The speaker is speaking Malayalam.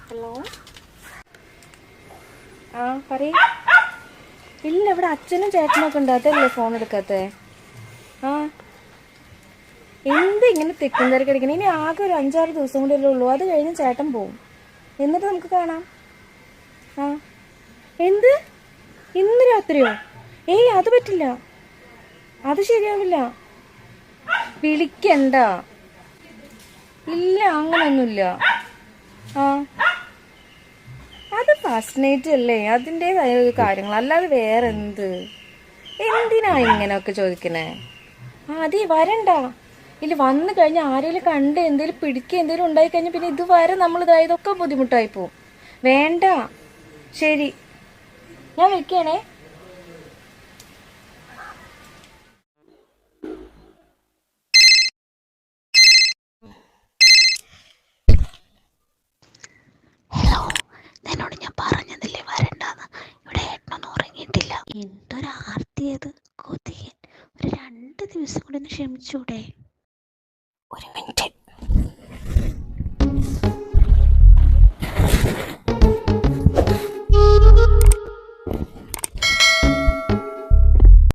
ഹലോ. ആ പറയ്. ഇല്ല, ഇവിടെ അച്ഛനും ചേട്ടനൊക്കെ ഉണ്ട്, അതല്ലേ ഫോൺ എടുക്കാത്തേ. ആ എന്ത് ഇങ്ങനെ തിക്കും തിരക്കടിക്കണം. ഇനി ആകെ ഒരു 5-6 ദിവസം കൂടി അല്ലേ ഉള്ളൂ, അത് കഴിഞ്ഞ് ചേട്ടൻ പോവും. എന്നിട്ട് നമുക്ക് കാണാം. ആ എന്ത്, ഇന്ന് രാത്രിയോ? ഏയ് അത് പറ്റില്ല, അത് ശരിയാവില്ല. വിളിക്കണ്ട. ഇല്ല, അങ്ങനൊന്നുമില്ല. ആ അത് ഫസ്റ്റ് നൈറ്റ് അല്ലേ, അതിൻ്റെതായ കാര്യങ്ങൾ, അല്ലാതെ വേറെ എന്ത്. എന്തിനാ ഇങ്ങനെയൊക്കെ ചോദിക്കണേ? അതെ വരണ്ട. ഇല്ല, വന്നു കഴിഞ്ഞാൽ ആരെങ്കിലും കണ്ട് എന്തേലും പിടിക്കുക എന്തേലും ഉണ്ടായി കഴിഞ്ഞാൽ പിന്നെ ഇതുവരെ നമ്മൾ ഇതായതൊക്കെ ബുദ്ധിമുട്ടായി പോവും. വേണ്ട. ശരി, ഞാൻ വെക്കണേ. ഹലോ, നിന്നോട് ഞാൻ പറഞ്ഞതില്ലേ വരണ്ടാന്ന്. ഇവിടെ ഏട്ടനൊന്നും ഉറങ്ങിയിട്ടില്ല. എന്തൊരാർത്തിയത്, കൊതിയൻ. ഒരു 2 ദിവസം കൂടി ഒന്ന് ക്ഷമിച്ചൂടെ? ഒരു മിനിറ്റ്.